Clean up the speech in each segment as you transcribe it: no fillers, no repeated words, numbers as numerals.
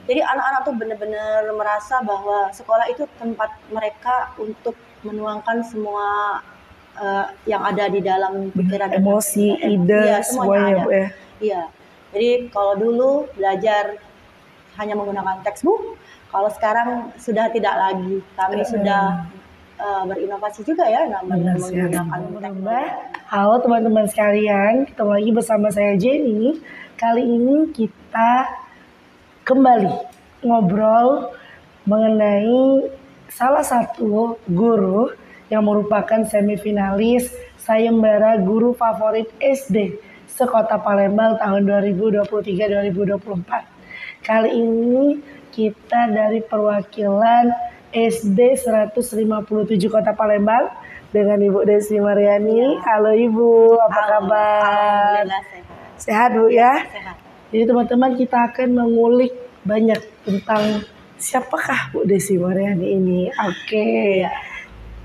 Jadi anak-anak tuh benar-benar merasa bahwa sekolah itu tempat mereka untuk menuangkan semua yang ada di dalam pikiran dan emosi, ide, iya, semuanya ada. Bu ya. Iya. Jadi kalau dulu belajar hanya menggunakan textbook, kalau sekarang sudah tidak lagi. Kami sudah berinovasi juga ya namanya menggunakan teknologi. Halo teman-teman sekalian, ketemu lagi bersama saya Jenny. Kali ini kita kembali ngobrol mengenai salah satu guru yang merupakan semifinalis sayembara guru favorit SD sekota Palembang tahun 2023-2024. Kali ini kita dari perwakilan SD 157 Kota Palembang dengan Ibu Desi Mariani. Halo Ibu, apa kabar? Alhamdulillah sehat. Sehat Bu ya? Sehat. Jadi teman-teman kita akan mengulik banyak tentang siapakah Bu Desi Mariani ini. Oke.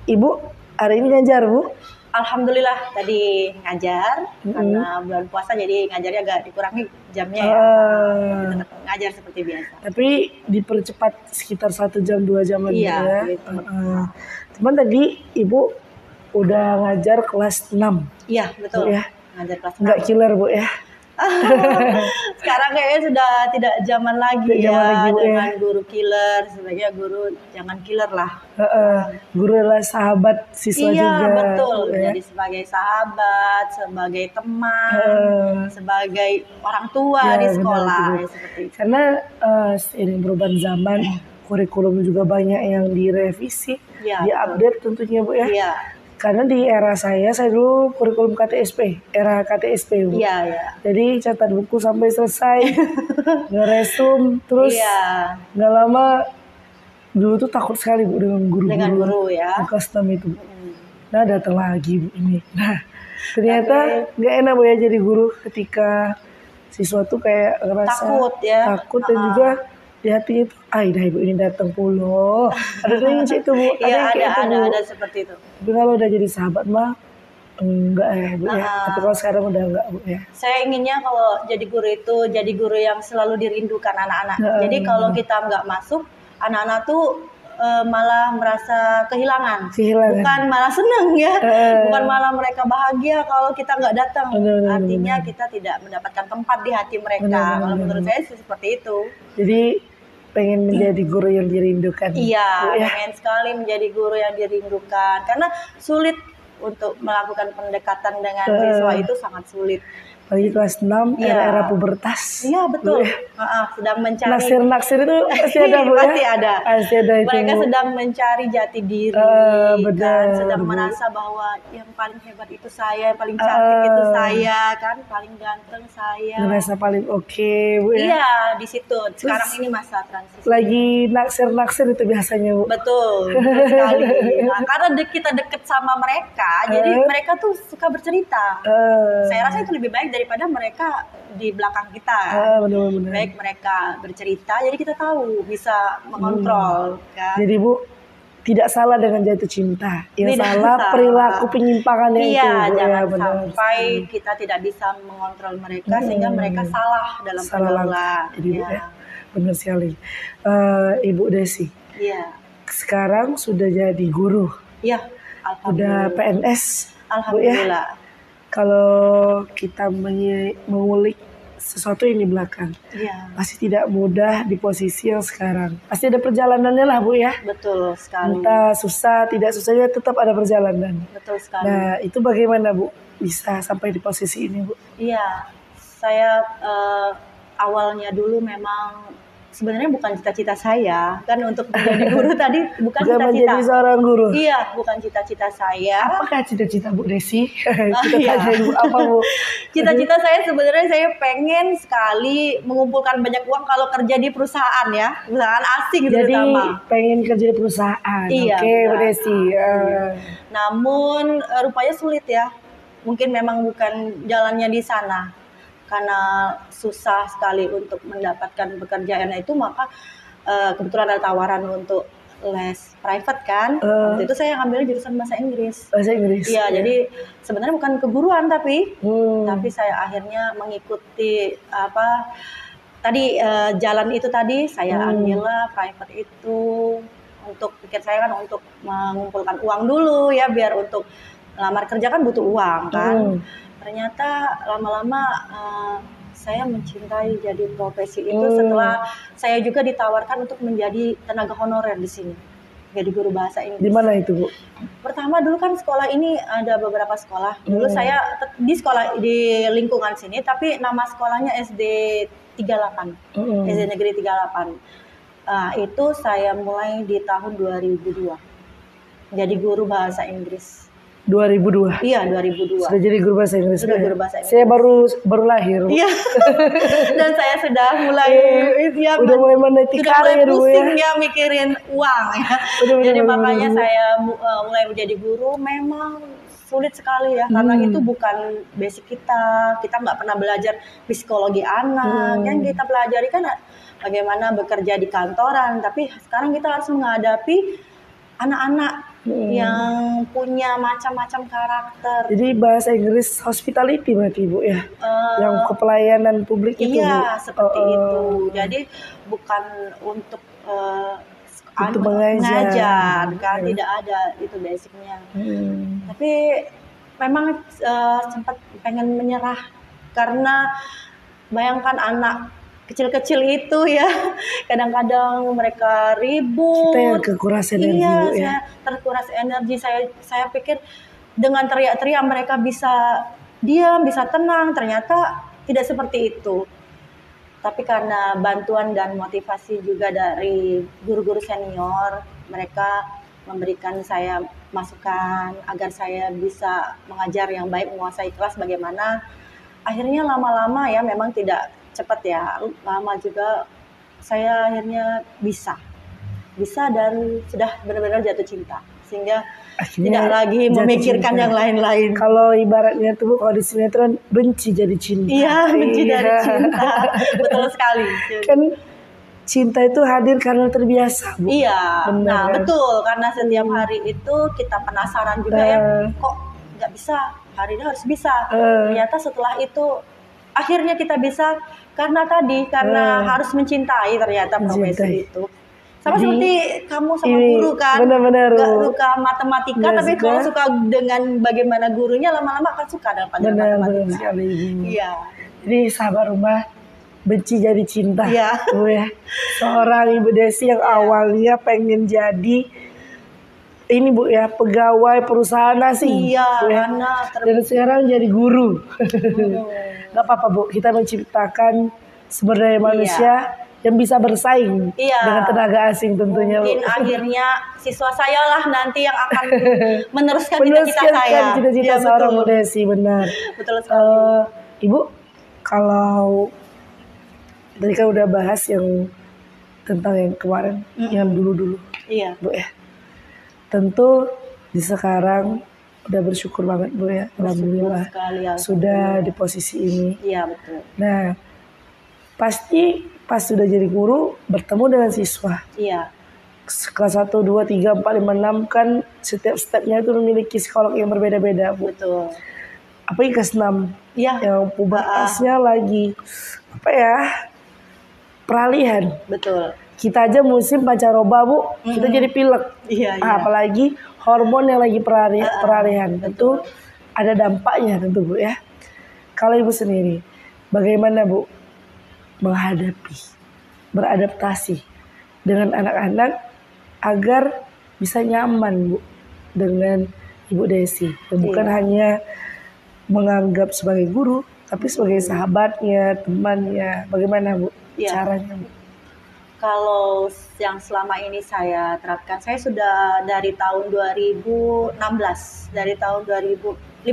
Ibu hari ini ngajar Bu? Alhamdulillah tadi ngajar karena bulan puasa jadi ngajarnya agak dikurangi jamnya ya. Tetap ngajar seperti biasa. Tapi dipercepat sekitar 1 jam 2 jam lagi ya. Gitu. Cuman tadi Ibu udah ngajar kelas 6. Iya betul. Ya. Ngajar kelas 6. Nggak killer Bu ya? Sekarang kayaknya sudah tidak zaman lagi dengan guru killer. Sebaiknya guru jangan killer lah. Guru adalah sahabat siswa juga. Iya betul. Ya. Jadi sebagai sahabat, sebagai teman, sebagai orang tua di sekolah. Ya, seperti itu. Karena seiring perubahan zaman, kurikulum juga banyak yang direvisi, diupdate tentunya Bu ya. Iya. Karena di era saya dulu kurikulum KTSP, era KTSP Bu. Iya. Jadi catat buku sampai selesai, ngeresum, terus nggak lama dulu tuh takut sekali Bu dengan guru-guru ya. Kelas 6 itu. Nah datang lagi Bu ini. Nah ternyata nggak enak Bu ya jadi guru ketika siswa tuh kayak ngerasa takut dan juga di hatinya tuh, dah Ibu ini datang puluh. Ada yang itu Bu. Iya ada seperti itu. Tapi kalau udah jadi sahabat mah enggak ya Bu ya. Tapi kalau sekarang udah enggak Bu ya. Saya inginnya kalau jadi guru itu jadi guru yang selalu dirindukan anak-anak. Jadi kalau kita nggak masuk, anak-anak tuh malah merasa kehilangan. Bukan malah senang ya. Bukan malah mereka bahagia kalau kita nggak datang. Artinya kita tidak mendapatkan tempat di hati mereka. Kalau menurut saya seperti itu. Jadi pengen menjadi guru yang dirindukan. Iya, pengen sekali menjadi guru yang dirindukan. Karena sulit untuk melakukan pendekatan dengan siswa itu sangat sulit. Apalagi kelas 6, era pubertas. Iya betul. Sedang mencari. Naksir itu pasti ada Bu ya? Pasti ada itu. Mereka sedang mencari jati diri. Kan? Sedang merasa bahwa yang paling hebat itu saya, yang paling cantik itu saya, kan? Paling ganteng saya. Merasa paling oke Bu ya? Iya di situ. Sekarang ini masa transisi. Lagi naksir itu biasanya Bu. Betul sekali. Nah, karena kita deket sama mereka, jadi mereka tuh suka bercerita. Saya rasa itu lebih baik daripada mereka di belakang kita. Benar-benar. Baik mereka bercerita, jadi kita tahu bisa mengontrol. Kan? Jadi Bu tidak salah dengan jatuh cinta, yang salah perilaku penyimpangannya itu. Iya, jangan sampai kita tidak bisa mengontrol mereka sehingga mereka salah dalam pergaulan. Jadi benar sekali. Ibu Desi. Iya. Sekarang sudah jadi guru. Iya. Udah PNS. Alhamdulillah. Bu ya. Kalau kita mengulik sesuatu yang di belakang, pasti tidak mudah di posisi yang sekarang. Pasti ada perjalanannya lah Bu ya. Betul sekali. Entah susah, tidak susahnya tetap ada perjalanan. Betul sekali. Nah itu bagaimana Bu bisa sampai di posisi ini Bu? Iya, saya awalnya dulu memang sebenarnya bukan cita-cita saya kan untuk menjadi guru tadi bukan cita-cita. Menjadi seorang guru. Iya, bukan cita-cita saya. Apakah cita-cita Bu Desi? Apa Bu? Cita-cita saya sebenarnya saya pengen sekali mengumpulkan banyak uang kalau kerja di perusahaan ya, perusahaan asing terutama. Jadi pengen kerja di perusahaan. Iya, Oke, Bu Desi. Namun rupanya sulit ya. Mungkin memang bukan jalannya di sana. Karena susah sekali untuk mendapatkan pekerjaan itu, maka kebetulan ada tawaran untuk les private kan. Waktu itu saya ngambil jurusan bahasa Inggris. Bahasa Inggris. Iya, jadi sebenarnya bukan keguruan tapi saya akhirnya mengikuti tadi jalan itu tadi saya ambillah private itu untuk pikir saya kan untuk mengumpulkan uang dulu ya, biar untuk lamar kerja kan butuh uang kan. Ternyata lama-lama saya mencintai jadi profesi itu setelah saya juga ditawarkan untuk menjadi tenaga honorer di sini. Jadi guru bahasa Inggris. Di mana itu, Bu? Pertama dulu kan sekolah ini ada beberapa sekolah. Dulu saya di sekolah di lingkungan sini, tapi nama sekolahnya SD 38. SD Negeri 38. Itu saya mulai di tahun 2002. Jadi guru bahasa Inggris. 2002. Iya, 2002. Sudah jadi guru bahasa Inggris. Sudah guru bahasa Inggris. Saya baru lahir. Iya. Dan saya sudah mulai udah mulai meniti karir, pusing ya mikirin uang ya. Jadi makanya saya mulai menjadi guru memang sulit sekali ya, karena itu bukan basic kita. Kita nggak pernah belajar psikologi anak. Yang kita pelajari kan bagaimana bekerja di kantoran, tapi sekarang kita harus menghadapi anak-anak yang punya macam-macam karakter. Jadi bahasa Inggris hospitality berarti, Bu ya? Yang kepelayanan publik itu, Bu? Iya, seperti itu. Jadi bukan untuk mengajar kan, tidak ada itu basicnya. Tapi memang sempat pengen menyerah karena bayangkan anak kecil-kecil itu ya, kadang-kadang mereka ribut. Kita yang kekuras energi. Iya, saya terkuras energi. Saya pikir dengan teriak-teriak mereka bisa diam, bisa tenang. Ternyata tidak seperti itu. Tapi karena bantuan dan motivasi juga dari guru-guru senior, mereka memberikan saya masukan agar saya bisa mengajar yang baik, menguasai kelas bagaimana. Akhirnya lama-lama ya, memang tidak cepat ya, lama juga saya akhirnya bisa dan sudah benar-benar jatuh cinta, sehingga akhirnya tidak lagi memikirkan yang lain-lain. Kalau ibaratnya tuh, kalau di sinetron benci jadi cinta. Iya, benci dari cinta. Betul sekali. Kan cinta itu hadir karena terbiasa, Bu. Iya. Benar, nah kan? Betul, karena setiap hari itu kita penasaran juga ya, kok nggak bisa, hari ini harus bisa. Ternyata setelah itu akhirnya kita bisa karena harus mencintai ternyata profesi itu. Sama seperti kamu sama guru kan, gak suka matematika, tapi kalau suka dengan bagaimana gurunya, lama-lama akan suka dengan matematika. Iya. Jadi sahabat rumah, benci jadi cinta. Iya. Seorang Ibu Desi yang awalnya pengen jadi ini, Bu ya, pegawai perusahaan asing. Iya, dan sekarang jadi guru. Gak apa-apa, Bu, kita menciptakan sumber daya manusia yang bisa bersaing dengan tenaga asing tentunya. Mungkin akhirnya siswa saya lah nanti yang akan meneruskan cita-cita saya. Cita-cita seorang Bu Desi, benar. Betul sekali. Ibu, kalau tadi kan udah bahas yang tentang yang kemarin, yang dulu-dulu. Iya. Bu ya. Tentu di sekarang udah bersyukur banget, Bu ya. Alhamdulillah sudah di posisi ini. Iya, betul. Nah, pasti pas sudah jadi guru bertemu dengan siswa. Iya. Kelas 1, 2, 3, 4, 5, 6 kan setiap stepnya itu memiliki psikolog yang berbeda-beda, Bu. Betul. Apalagi kelas 6 yang pubertasnya lagi peralihan. Betul. Kita aja musim pancaroba, Bu, kita jadi pilek. Iya. Apalagi hormon yang lagi peralihan. Tentu ada dampaknya tentu, Bu ya. Kalau Ibu sendiri, bagaimana, Bu, menghadapi, beradaptasi dengan anak-anak agar bisa nyaman, Bu, dengan Ibu Desi. Bukan hanya menganggap sebagai guru, tapi sebagai sahabatnya, temannya. Bagaimana, Bu, caranya, Bu? Kalau yang selama ini saya terapkan, saya sudah dari tahun 2016, dari tahun 2015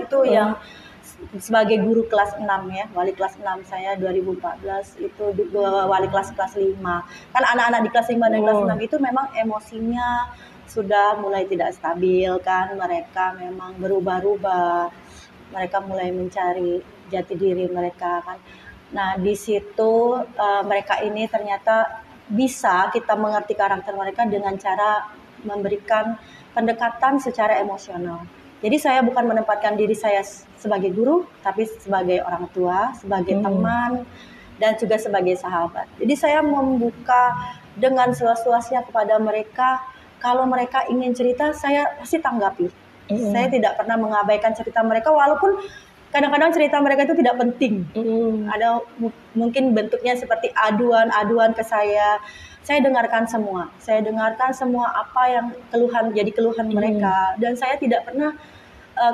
itu yang sebagai guru kelas 6 ya, wali kelas 6 saya 2014 itu wali kelas 5. Kan anak-anak di kelas 5 dan kelas 6 itu memang emosinya sudah mulai tidak stabil kan, mereka memang berubah-ubah, mereka mulai mencari jati diri mereka kan. Nah di situ mereka ini ternyata bisa kita mengerti karakter mereka dengan cara memberikan pendekatan secara emosional. Jadi saya bukan menempatkan diri saya sebagai guru, tapi sebagai orang tua, sebagai teman, dan juga sebagai sahabat. Jadi saya membuka dengan seluas-luasnya kepada mereka. Kalau mereka ingin cerita, saya pasti tanggapi. Saya tidak pernah mengabaikan cerita mereka, walaupun kadang-kadang cerita mereka itu tidak penting. Ada mungkin bentuknya seperti aduan ke saya. Saya dengarkan semua. Saya dengarkan semua apa yang jadi keluhan mereka. Dan saya tidak pernah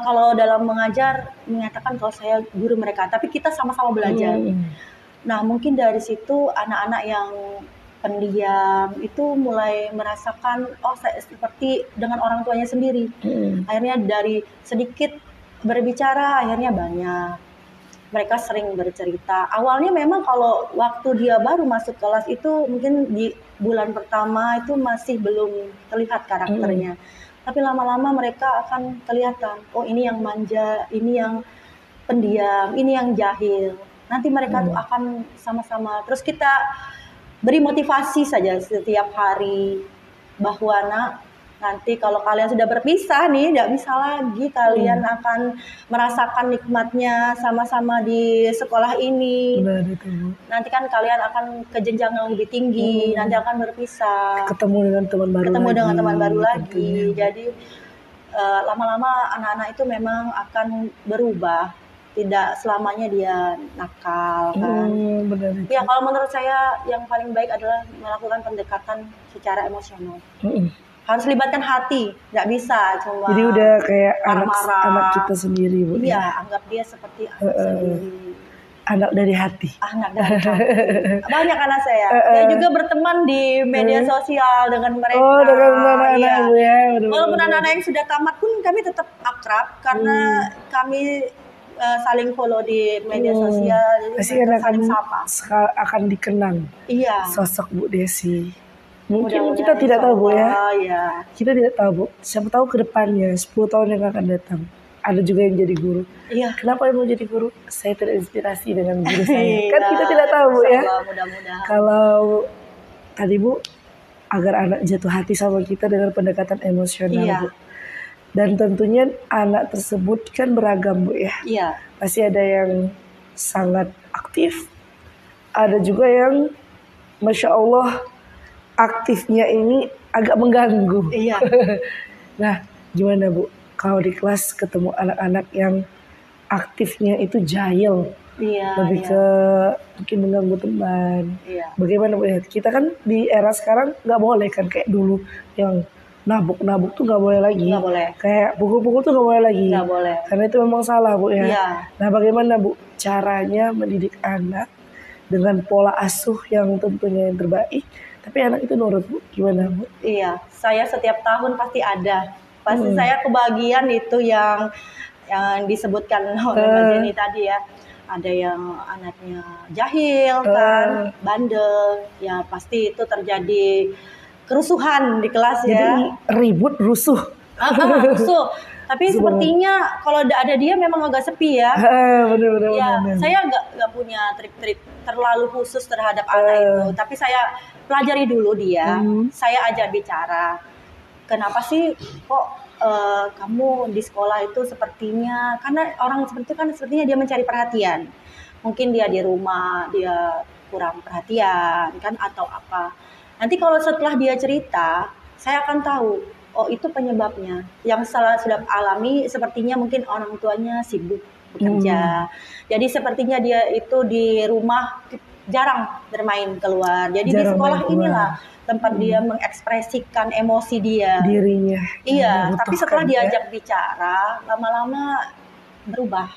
kalau dalam mengajar mengatakan kalau saya guru mereka, tapi kita sama-sama belajar. Nah, mungkin dari situ anak-anak yang pendiam itu mulai merasakan, oh saya seperti dengan orang tuanya sendiri. Akhirnya dari sedikit berbicara, akhirnya banyak. Mereka sering bercerita. Awalnya memang kalau waktu dia baru masuk kelas itu mungkin di bulan pertama itu masih belum terlihat karakternya. Tapi lama-lama mereka akan kelihatan, oh ini yang manja, ini yang pendiam, ini yang jahil. Nanti mereka tuh akan sama-sama. Terus kita beri motivasi saja setiap hari bahwa nanti kalau kalian sudah berpisah nih, tidak bisa lagi kalian akan merasakan nikmatnya sama-sama di sekolah ini. Benar itu, Bu. Nanti kan kalian akan ke jenjang yang lebih tinggi, nanti akan berpisah. Ketemu dengan teman baru lagi. Jadi lama-lama anak-anak itu memang akan berubah. Tidak selamanya dia nakal kan. Benar. Ya kalau menurut saya yang paling baik adalah melakukan pendekatan secara emosional. Harus libatkan hati, nggak bisa cuma. Jadi udah kayak anak kita sendiri, Bu. Iya, anggap dia seperti anak sendiri. Anak dari hati. Anak dari hati. Banyak anak saya. Saya juga berteman di media sosial dengan mereka. Oh, dengan anak-anak ya. Walaupun anak-anak yang sudah tamat pun kami tetap akrab karena kami saling follow di media sosial, jadi saling sapa. Akan dikenang. Iya. Sosok Bu Desi. Mungkin kita tidak tahu, Bu ya. Kita tidak tahu, Bu. Siapa tahu ke depannya 10 tahun yang akan datang ada juga yang jadi guru. Iya. Kenapa mau jadi guru? Saya terinspirasi dengan guru saya. Kan kita tidak tahu, Bu ya. Mudah-mudahan. Kalau tadi, Bu, agar anak jatuh hati sama kita dengan pendekatan emosional, Bu. Dan tentunya anak tersebut kan beragam, Bu ya. Iya. Pasti ada yang sangat aktif, ada juga yang Masya Allah aktifnya ini agak mengganggu. Iya. Nah, gimana, Bu? Kalau di kelas ketemu anak-anak yang aktifnya itu jahil, lebih ke mungkin mengganggu teman. Iya. Bagaimana, Bu ya? Kita kan di era sekarang nggak boleh kan kayak dulu yang nabuk tuh nggak boleh lagi. Nggak boleh. Kayak pukul-pukul tuh nggak boleh lagi. Nggak boleh. Karena itu memang salah, Bu ya. Iya. Nah, bagaimana, Bu, caranya mendidik anak dengan pola asuh yang tentunya yang terbaik, tapi anak itu nurut, Bu? Gimana, Bu? Iya, saya setiap tahun pasti ada. Pasti saya kebagian itu yang disebutkan oleh Mbak Jenny tadi ya. Ada yang anaknya jahil kan, bandel. Ya pasti itu terjadi kerusuhan di kelas. Jadi ribut, rusuh. Rusuh. Tapi sepertinya kalau ada dia memang agak sepi ya. Bener. Ya, saya nggak punya trik-trik terlalu khusus terhadap anak itu. Tapi saya pelajari dulu dia. Saya ajar bicara. Kenapa sih kok kamu di sekolah itu sepertinya, karena orang seperti itu kan sepertinya dia mencari perhatian. Mungkin dia di rumah dia kurang perhatian kan atau apa. Nanti kalau setelah dia cerita, saya akan tahu, oh itu penyebabnya. Yang sudah alami sepertinya mungkin orang tuanya sibuk bekerja. Jadi sepertinya dia itu di rumah jarang bermain keluar. Jadi di sekolah inilah tempat dia mengekspresikan emosi dia. Dirinya. Iya, tapi setelah diajak bicara, lama-lama berubah.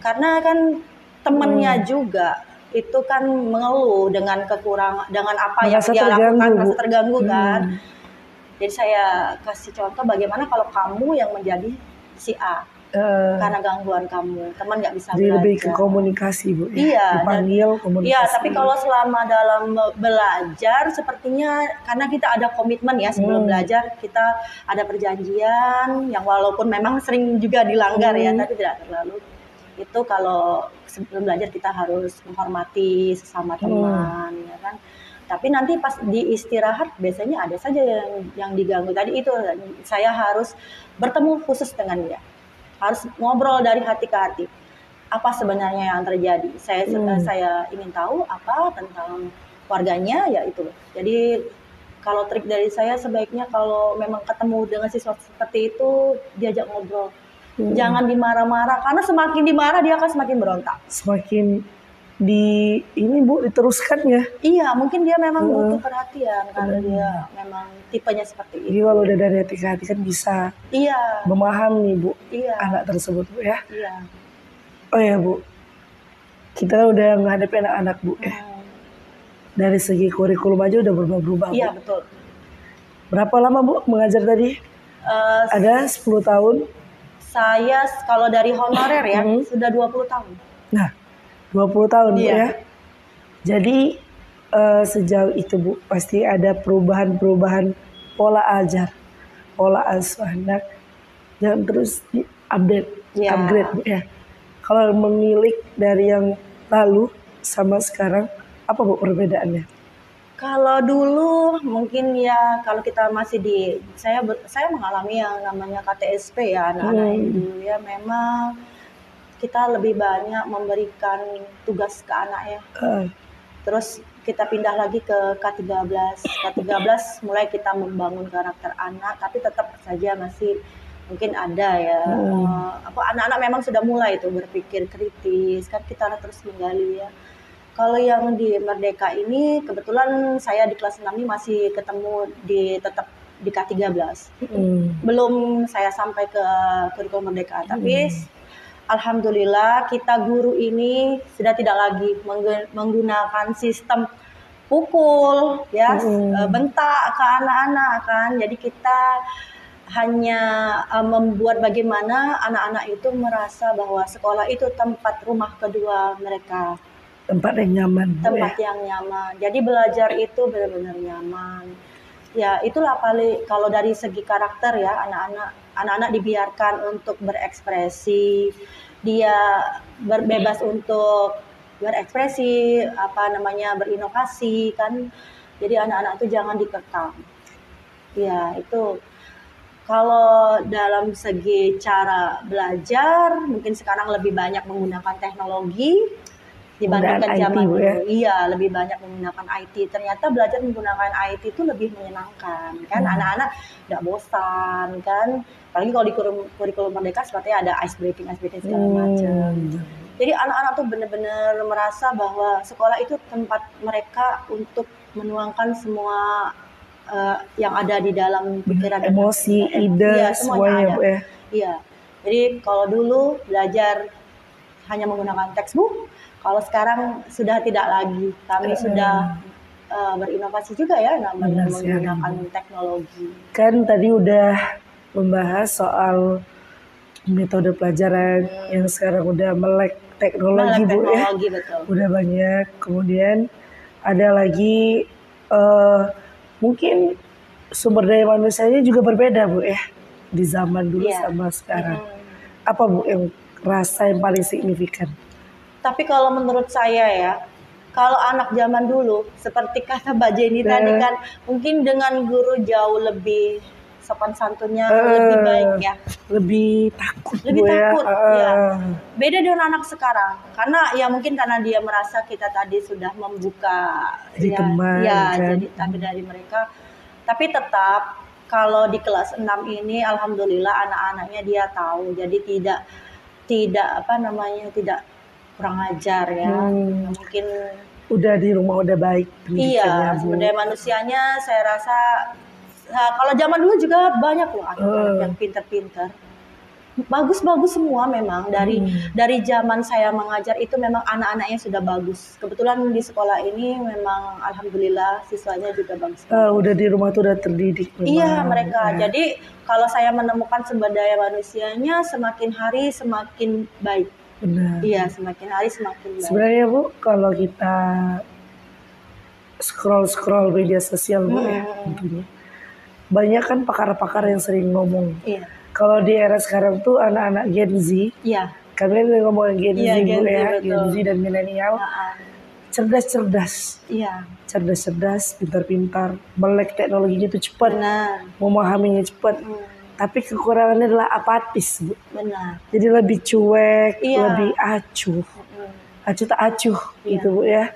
Karena kan temennya juga itu kan mengeluh dengan kekurangan, dengan apa yang dia lakukan, merasa terganggu kan. Jadi saya kasih contoh bagaimana kalau kamu yang menjadi si A karena gangguan kamu, teman nggak bisa belajar. Lebih ke komunikasi, Bu. Iya. Dipanggil komunikasi. Iya, tapi kalau selama dalam belajar sepertinya karena kita ada komitmen ya sebelum belajar, kita ada perjanjian yang walaupun memang sering juga dilanggar ya, tapi tidak terlalu. Itu kalau sebelum belajar kita harus menghormati sesama teman, ya kan. Tapi nanti pas di istirahat biasanya ada saja yang diganggu. Tadi itu saya harus bertemu khusus dengan dia, harus ngobrol dari hati ke hati. apa sebenarnya yang terjadi. Saya ingin tahu apa tentang warganya, ya itu. Jadi kalau trik dari saya sebaiknya kalau memang ketemu dengan siswa seperti itu diajak ngobrol. Jangan dimarah-marah, karena semakin dimarah dia akan semakin berontak. Semakin ini Bu diteruskan ya. Iya, mungkin dia memang butuh perhatian karena dia memang tipenya seperti itu. Jadi kalau udah dari hati ke hati kan bisa memahami Bu anak tersebut Bu ya. Iya. Oh ya Bu, kita udah menghadapi anak-anak Bu ya. Dari segi kurikulum aja udah berubah-ubah. Iya betul. Berapa lama Bu mengajar tadi? Ada 10 tahun. Saya kalau dari honorer ya sudah 20 tahun. Nah 20 tahun Bu ya. Jadi sejauh itu Bu pasti ada perubahan-perubahan pola ajar, pola asuh anak yang terus upgrade Bu ya. Kalau menilik dari yang lalu sama sekarang, apa Bu perbedaannya? Kalau dulu mungkin ya kalau kita masih saya mengalami yang namanya KTSP ya anak-anak dulu ya, memang kita lebih banyak memberikan tugas ke anak ya. Terus kita pindah lagi ke K13. K13 mulai kita membangun karakter anak, tapi tetap saja masih mungkin ada ya anak-anak memang sudah mulai itu berpikir kritis, kan kita terus menggali ya. Kalau yang di Merdeka ini kebetulan saya di kelas 6 ini masih ketemu tetap di K13. Belum saya sampai ke kurikulum Merdeka, tapi alhamdulillah kita guru ini sudah tidak lagi menggunakan sistem pukul ya, bentak ke anak-anak kan. Jadi kita hanya membuat bagaimana anak-anak itu merasa bahwa sekolah itu tempat rumah kedua mereka. Tempat yang nyaman. Tempat yang nyaman. Jadi belajar itu benar-benar nyaman. Ya itulah paling kalau dari segi karakter ya, anak-anak dibiarkan untuk berekspresi. Dia bebas untuk berekspresi, berinovasi kan. Jadi anak-anak itu jangan dikekang. Ya itu. Kalau dalam segi cara belajar, mungkin sekarang lebih banyak menggunakan teknologi dibandingkan zaman dulu. Iya, lebih banyak menggunakan IT. Ternyata belajar menggunakan IT itu lebih menyenangkan kan. Anak-anak nggak bosan kan. Apalagi kalau di kurikulum Merdeka sepertinya ada ice breaking segala macam. Jadi anak-anak tuh benar-benar merasa bahwa sekolah itu tempat mereka untuk menuangkan semua yang ada di dalam pikiran, emosi, ide, semuanya Bu ya. Iya. Jadi kalau dulu belajar hanya menggunakan textbook, kalau sekarang sudah tidak lagi. Kami sudah berinovasi juga ya, namanya menggunakan teknologi. Kan tadi udah membahas soal metode pelajaran yang sekarang udah melek teknologi Bu ya. Betul. Udah banyak. Kemudian ada lagi mungkin sumber daya manusianya juga berbeda Bu ya. Di zaman dulu sama sekarang. Apa Bu yang rasa yang paling signifikan? Tapi kalau menurut saya ya, kalau anak zaman dulu, seperti kata Mbak Jenny tadi kan, mungkin dengan guru jauh lebih sopan santunnya, lebih baik ya. Lebih takut ya. Beda dengan anak sekarang, karena ya mungkin karena dia merasa kita tadi sudah membuka jadi teman, jadi tapi dari mereka. Tapi tetap kalau di kelas 6 ini, alhamdulillah anak-anaknya dia tahu, jadi tidak kurang ajar ya. Mungkin udah di rumah udah baik pendidikannya. Iya, sumber daya manusianya saya rasa kalau zaman dulu juga banyak loh anak-anak yang pinter-pinter. Bagus-bagus semua memang dari zaman saya mengajar itu memang anak-anaknya sudah bagus. Kebetulan di sekolah ini memang alhamdulillah siswanya juga bagus. Udah di rumah tuh udah terdidik memang. Iya, mereka. Jadi kalau saya menemukan sumber daya manusianya semakin hari semakin baik. Benar. Iya, semakin hari semakin baik. Sebenarnya Bu, kalau kita scroll media sosial Bu ya, tentunya banyak kan pakar-pakar yang sering ngomong. Iya. Kalau di era sekarang tuh anak-anak Gen Z, kalian ngomongin Gen Z Bu ya, Gen Z dan milenial, cerdas-cerdas. Iya. Cerdas-cerdas, pintar-pintar, melek teknologinya tuh cepat, memahaminya cepat. Tapi kekurangannya adalah apatis, Bu. Benar. Jadi lebih cuek, lebih acuh. Acuh tak acuh gitu, Bu ya.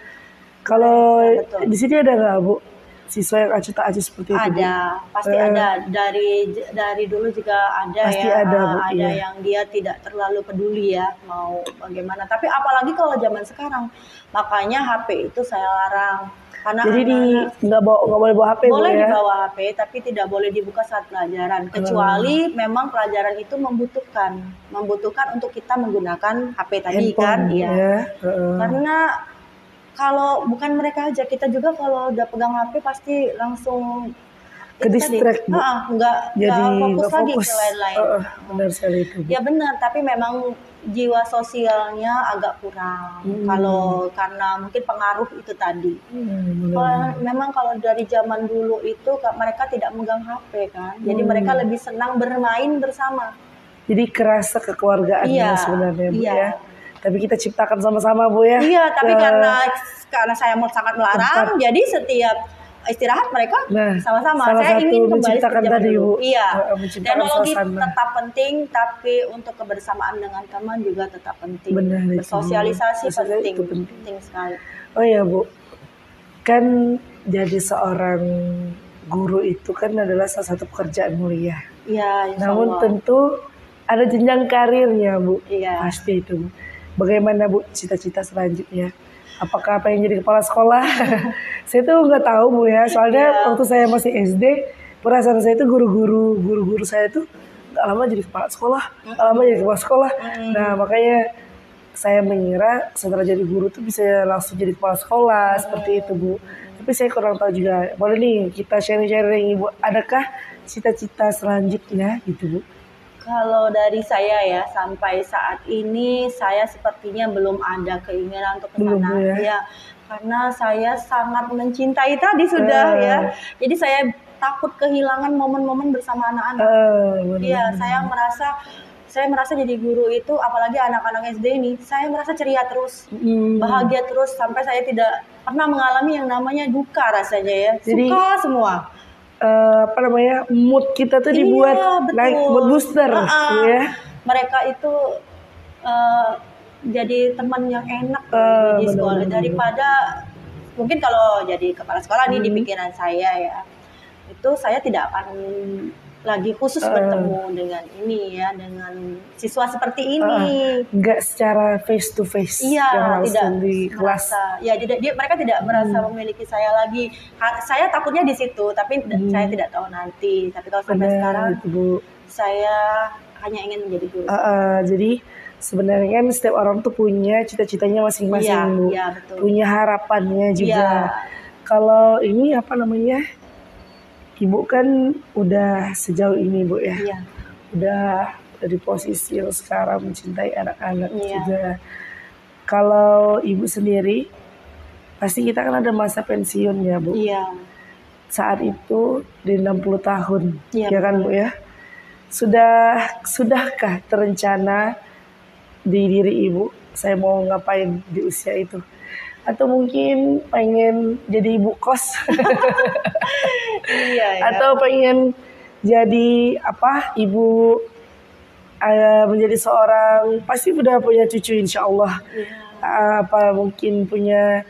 Kalau di sini ada nggak, Bu, siswa yang acuh tak acuh seperti itu? Ada, pasti ada. Dari dulu juga ada pasti ya. Ada, Bu, ada yang dia tidak terlalu peduli ya mau bagaimana. Tapi apalagi kalau zaman sekarang, makanya HP itu saya larang. Karena jadi nggak boleh bawa HP, boleh Bu, ya? dibawa HP, tapi tidak boleh dibuka saat pelajaran. Kecuali memang pelajaran itu membutuhkan untuk kita menggunakan HP tadi. Handphone, kan, ya. Karena kalau bukan mereka aja, kita juga kalau udah pegang HP pasti langsung ke distract, Bu. Nggak fokus lagi ke lain-lain. Benar sekali itu, Bu. Ya benar, tapi memang jiwa sosialnya agak kurang. Kalau karena mungkin pengaruh itu tadi. Memang kalau dari zaman dulu itu mereka tidak megang HP kan. Jadi mereka lebih senang bermain bersama. Jadi kerasa kekeluargaannya sebenarnya, Bu, ya. Tapi kita ciptakan sama-sama, Bu, ya. Iya, tapi karena saya sangat melarang, jadi setiap istirahat mereka sama-sama. Saya ingin kembali ke zaman dulu. Iya. Teknologi tetap penting, tapi untuk kebersamaan dengan teman juga tetap penting. Benar, bersosialisasi penting sekali. Oh ya, Bu, kan jadi seorang guru itu kan adalah salah satu pekerjaan mulia. Iya. Namun tentu ada jenjang karirnya, Bu. Iya. Pasti itu, Bu. Bagaimana, Bu, cita-cita selanjutnya? Apakah pengen jadi kepala sekolah? Saya tuh nggak tahu, Bu, ya. Soalnya waktu saya masih SD, perasaan saya itu guru-guru saya tuh nggak lama jadi kepala sekolah, Nah, makanya saya mengira setelah jadi guru tuh bisa langsung jadi kepala sekolah seperti itu, Bu. Tapi saya kurang tahu juga. Boleh nih kita sharing-sharing, Ibu. Adakah cita-cita selanjutnya gitu, Bu? Kalau dari saya ya, sampai saat ini saya sepertinya belum ada keinginan untuk ke sana. Ya, karena saya sangat mencintai tadi sudah ya. Jadi saya takut kehilangan momen-momen bersama anak-anak. Iya, saya merasa jadi guru itu, apalagi anak-anak SD ini, saya merasa ceria terus, bahagia terus, sampai saya tidak pernah mengalami yang namanya duka rasanya ya. Jadi, suka semua. Mood kita tuh dibuat naik, mood booster ya. Mereka itu jadi teman yang enak di sekolah daripada mungkin kalau jadi kepala sekolah nih di pikiran saya ya, itu saya tidak akan lagi khusus bertemu dengan dengan siswa seperti ini. Enggak secara face to face. Iya, tidak di kelas. Ya, mereka tidak merasa memiliki saya lagi. Saya takutnya di situ, tapi saya tidak tahu nanti. Tapi kalau sampai sekarang, Bu, saya hanya ingin menjadi guru. Jadi sebenarnya kan setiap orang tuh punya cita-citanya masing-masing, Bu. Iya, betul. Punya harapannya juga. Kalau ini Ibu kan udah sejauh ini, Bu, ya. Iya. Udah di posisi yang sekarang mencintai anak-anak juga. Kalau Ibu sendiri, pasti kita kan ada masa pensiun ya, Bu. Iya. Saat itu di 60 tahun, ya kan, Bu, ya. Sudahkah terencana di diri Ibu, saya mau ngapain di usia itu? Atau mungkin pengen jadi ibu kos? Iya. Atau pengen jadi ibu, menjadi seorang, pasti udah punya cucu insya Allah. Mungkin punya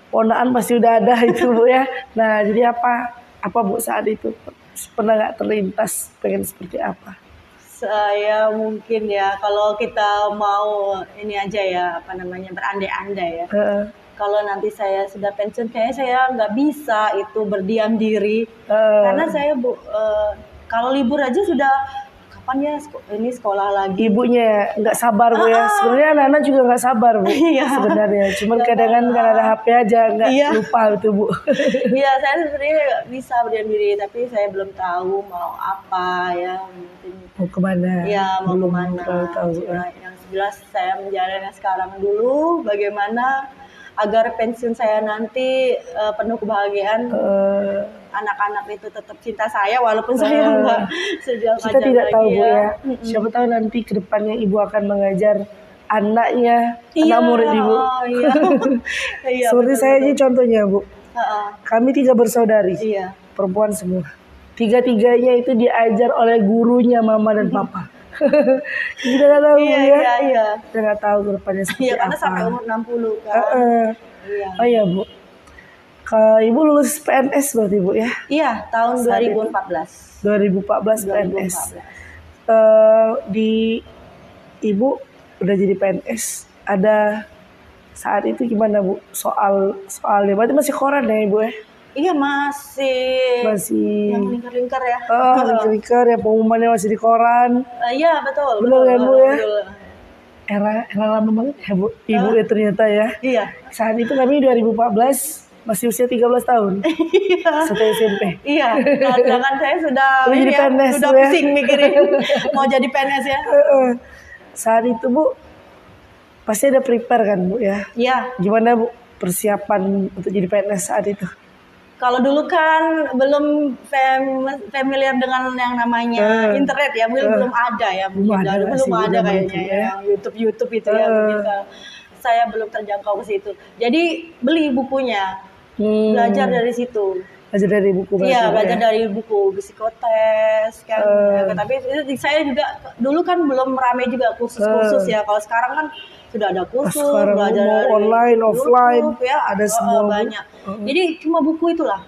ponaan pasti udah ada itu, Bu, ya. Nah, jadi apa Bu saat itu pernah nggak terlintas pengen seperti apa? Saya mungkin ya, kalau kita mau ini aja ya, berandai-andai ya. Kalau nanti saya sudah pensiun, kayaknya saya nggak bisa itu berdiam diri. Karena saya kalau libur aja sudah, kapan ya ini sekolah lagi. Ibunya nggak sabar, Bu, ya. Sebenarnya anak-anak juga nggak sabar, Bu. Sebenarnya. Cuman kadang-kadang kan ada HP aja, nggak lupa itu, Bu. Iya, saya sebenarnya nggak bisa berdiam diri, tapi saya belum tahu mau apa ya. Mungkin mau kemana? Ya, mau kemana. Yang jelas saya menjalani sekarang dulu, bagaimana agar pensiun saya nanti penuh kebahagiaan, anak-anak itu tetap cinta saya walaupun saya nggak sedang kita tidak tahu, Bu, ya. Siapa tahu nanti kedepannya Ibu akan mengajar anaknya, anak murid Ibu. Seperti betul, saya aja contohnya, Bu. Kami 3 bersaudari, perempuan semua. tiga-tiganya itu diajar oleh gurunya mama dan papa. Kita nggak tahu ya. Iya. Kita nggak tahu ke depannya seperti apa. Karena sampai umur 60 kan. Iya. Oh iya Bu. Kalau Ibu lulus PNS berarti Bu ya? Iya, tahun 2014. 2014 PNS. Di Ibu udah jadi PNS. Ada saat itu gimana Bu? Soalnya berarti masih koran ya Ibu ya? Iya masih yang lingkar-lingkar ya. Lingkar ya, pengumumannya masih di koran. Iya betul. Betul kan Bu ya? Era lama banget ya Bu, Ibu ya ternyata ya. Iya. Saat itu kami 2014 masih usia 13 tahun. Setelah SMP. Iya. Sedangkan saya sudah jadi PNS sudah pusing mikirin mau jadi PNS ya. Saat itu Bu pasti ada prepare kan Bu ya? Iya. Gimana Bu persiapan untuk jadi PNS saat itu? Kalau dulu kan belum familiar dengan yang namanya internet ya, belum ada ya, belum ada kayaknya ya, YouTube itu ya, saya belum terjangkau ke situ. Jadi beli bukunya, belajar dari situ. Belajar dari buku. Iya, belajar dari buku psikotes kan. Tapi saya juga dulu kan belum ramai juga kursus-kursus ya. Kalau sekarang kan sudah ada kursus, belajar dari online, offline, ya, ada semua banyak. Jadi cuma buku itulah.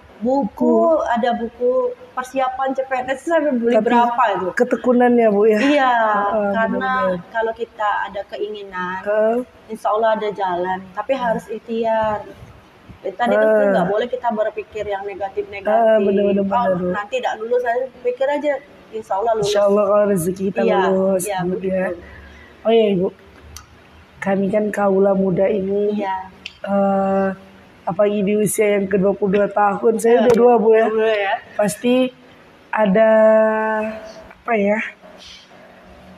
Ada buku persiapan CPNS saya beli berapa itu? Ketekunannya Bu ya. Iya, karena kalau kita ada keinginan, insya Allah ada jalan. Tapi harus ikhtiar. Tadi itu nggak boleh kita berpikir yang negatif-negatif. Nanti tidak lulus, saya pikir aja insya Allah lulus. Insya Allah kalau rezeki kita lulus. Iya, betul. Oh iya Ibu, kami kan kaula muda ini. Iya. Apalagi di usia yang ke-22 tahun, saya udah 2 Bu ya. Pasti ada apa ya?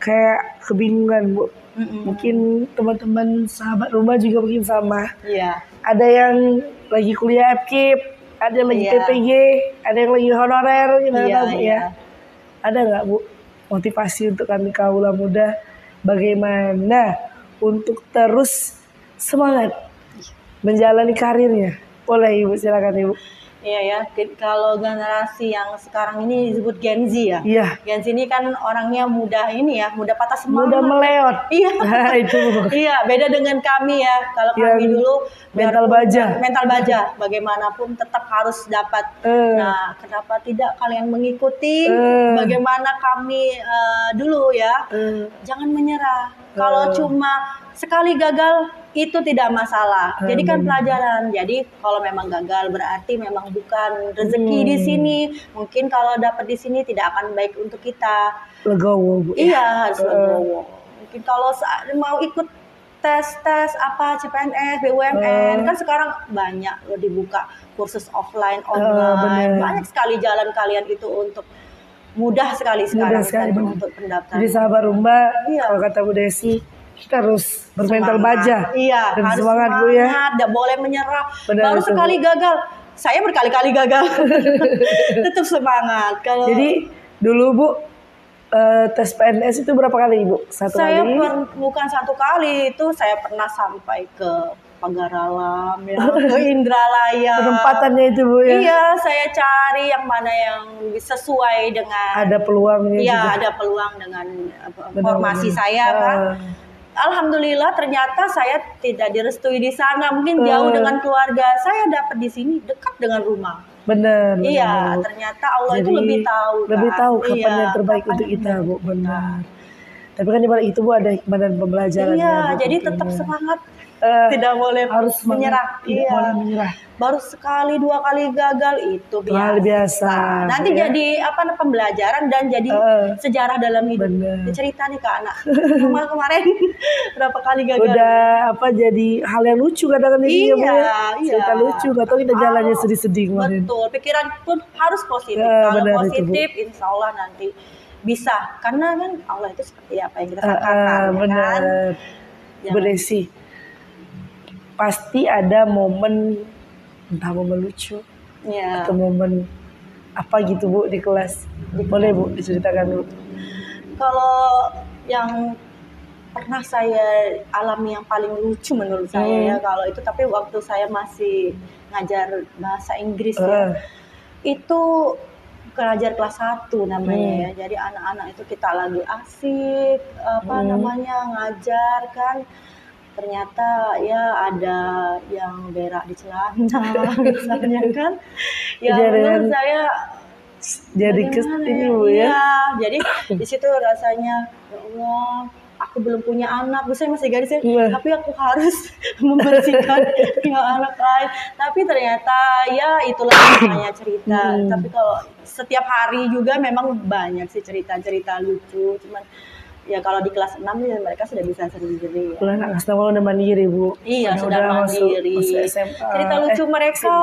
Kayak kebingungan Bu. Mungkin teman-teman sahabat rumah juga mungkin sama. Iya. Ada yang lagi kuliah FKIP, ada yang lagi TPG, ada yang lagi honorer, Bu ya. Ada nggak Bu motivasi untuk kami kaula muda bagaimana untuk terus semangat menjalani karirnya? Boleh Ibu, silakan Ibu. Iya ya, kalau generasi yang sekarang ini disebut Gen Z ya. Iya. Gen Z ini kan orangnya mudah patah semangat. Mudah meleot. Iya. Nah, itu. Iya, beda dengan kami ya. Kalau kami dulu mental baja. Bagaimanapun tetap harus dapat. Nah, kenapa tidak kalian mengikuti bagaimana kami dulu ya? Jangan menyerah. Kalau cuma sekali gagal itu tidak masalah. Jadi kan pelajaran. Jadi kalau memang gagal berarti memang bukan rezeki di sini. Mungkin kalau dapat di sini tidak akan baik untuk kita. Legowo Bu. Iya, harus legowo. Mungkin kalau mau ikut tes apa CPNS, BUMN kan sekarang banyak loh dibuka kursus offline, online. Banyak sekali jalan kalian itu untuk mudah sekali sekarang untuk pendaftaran. Jadi sahabat rumah, kalau kata Bu Desi, kita harus bermental baja. Iya, dan harus semangat Bu ya. Tidak boleh menyerah. Baru sekali gagal. Saya berkali-kali gagal. Tetap semangat. Jadi dulu Bu tes PNS itu berapa kali Ibu? Saya bukan 1 kali, itu saya pernah sampai ke Pagar Alam ya, ke Indralaya. Penempatannya itu Bu ya. Iya, saya cari yang mana yang sesuai dengan ada peluangnya. Iya, ada peluang dengan formasi saya kan. Alhamdulillah ternyata saya tidak direstui di sana, mungkin jauh dengan keluarga. Saya dapat di sini dekat dengan rumah. Benar. Iya, ternyata Allah itu lebih tahu. Lebih tahu kapan yang terbaik untuk kita, Bu. Benar. Tapi kan di balik itu Bu ada hikmah dan pembelajaran. Iya, jadi tetap semangat. Tidak boleh harus menyerah. Boleh menyerah. Baru sekali 2 kali gagal itu biasa. Nanti jadi pembelajaran dan jadi sejarah dalam hidup. Cerita nih ke anak. Kemarin berapa kali gagal. Udah jadi hal yang lucu kadang-kadang Bu ya. Cerita lucu, atau kita jalannya sedih-sedih kemarin. Betul, pikiran pun harus positif. Kalau positif insya Allah nanti bisa. Karena kan Allah itu seperti apa yang kita katakan. Benar. Bu Desi, pasti ada momen, entah momen lucu atau momen apa gitu Bu di kelas. Boleh Bu diceritakan dulu. Kalau yang pernah saya alami yang paling lucu menurut saya ya kalau itu, tapi waktu saya masih ngajar bahasa Inggris ya, itu Pengajar kelas 1 namanya ya. Jadi anak-anak itu kita lagi asik namanya ngajar kan. Ternyata ya ada yang berak di celana misalnya kan. Ya menurut saya jadi ini Bu ya. Jadi di situ rasanya ya Allah, aku belum punya anak, saya masih gadis ya, tapi aku harus membersihkan yang anak lain. Tapi ternyata ya itulah namanya cerita. Tapi kalau setiap hari juga memang banyak sih cerita-cerita lucu. Cuman ya kalau di kelas 6 ya mereka sudah bisa sendiri. Ya. Anak kelas 6 udah mandiri Bu. Iya sudah mandiri. Masuk SMA, cerita lucu mereka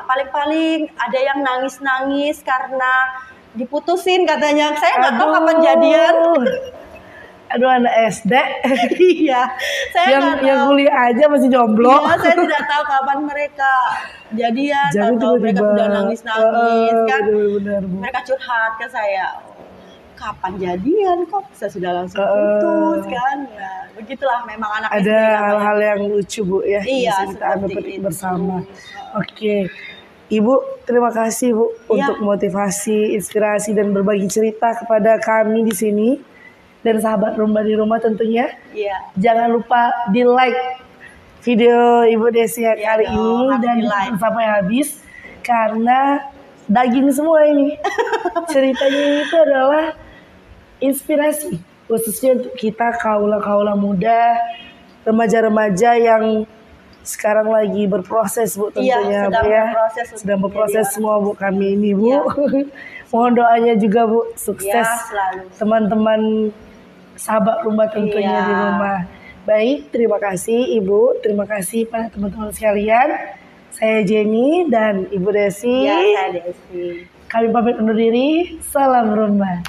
paling-paling ada yang nangis-nangis karena diputusin katanya. Saya nggak tahu kapan jadian. Aduh anak SD. Iya. Saya yang kuliah aja masih jomblo. Iya, saya tidak tahu kapan mereka jadian. Atau mereka sudah nangis-nangis kan. Benar, Bu. Mereka curhat ke saya. Kapan jadian kok saya sudah langsung putus kan. Ya, begitulah memang anak ada hal-hal yang lucu Bu ya. Iya, bisa kita ambil petik bersama. Oke. Ibu terima kasih Bu untuk motivasi, inspirasi dan berbagi cerita kepada kami di sini dan sahabat Rumba di rumah tentunya. Iya. Jangan lupa di like video Ibu Desi kali ini dan sampai habis karena daging semua ini. Ceritanya itu adalah inspirasi khususnya untuk kita kaula-kaula muda, remaja-remaja yang sekarang lagi berproses Bu tentunya Bu ya. Sedang berproses semua Bu kami ini Bu. Mohon doanya juga Bu, sukses teman-teman sahabat rumah tentunya di rumah. Baik, terima kasih Ibu, terima kasih para teman-teman sekalian. Saya Jenny dan Ibu Desi. Ya, saya Desi. Kami pamit undur diri. Salam rumah.